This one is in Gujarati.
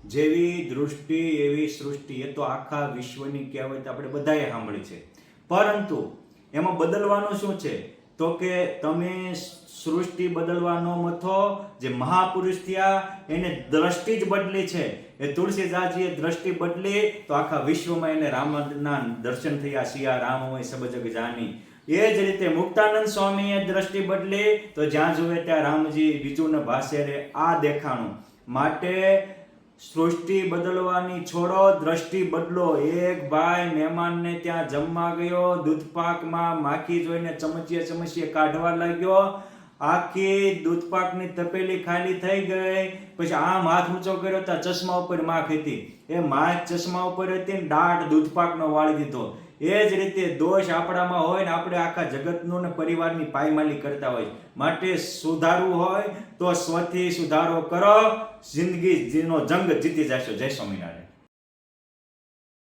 જેવી દૃષ્ટિ એવી સૃષ્ટિ, એ તો આખા વિશ્વની કહેવત આપણે બધાએ સાંભળી છે. પરંતુ એમાં બદલવાનું શું છે? તો કે તમે સૃષ્ટિ બદલવા ન મથો. જે મહાપુરુષ થયા એને દ્રષ્ટિ જ બદલી છે. એ તુલસીદાસજીએ દ્રષ્ટિ બદલી તો આખા વિશ્વમાં એને રામના દર્શન થયા. સિયા રામ હોય સબ જગ જાની. એ જ રીતે મુક્તાનંદ સ્વામીએ દ્રષ્ટિ બદલી તો જ્યાં જુએ ત્યાં રામજી બીજું ને ભાષે રે આ દેખાણું. માટે સૃષ્ટિ બદલવાની છોડો, દ્રષ્ટિ બદલો. એક ભાઈ મહેમાનને ત્યાં જમવા ગયો, દૂધપાકમાં માખી જોઈને ચમચીએ કાઢવા લાગ્યો. આખી દૂધપાકની તપેલી ખાલી થઈ ગઈ. પછી આમ હાથ ઊંચો કર્યો તો ચશ્મા ઉપર માખ હતી. એ માખ ચશ્મા ઉપર હતી ને દાટ દૂધપાકનો વાળી દીધો. એ જ રીતે દોષ આપણામાં હોય ને આપણે આખા જગતનું ને પરિવારની પાયમાલી કરતા હોય. માટે સુધારવું હોય તો સ્વથી સુધારો કરો. જિંદગીનો જંગ જીતી જશો. જય સ્વામિનારાયણ.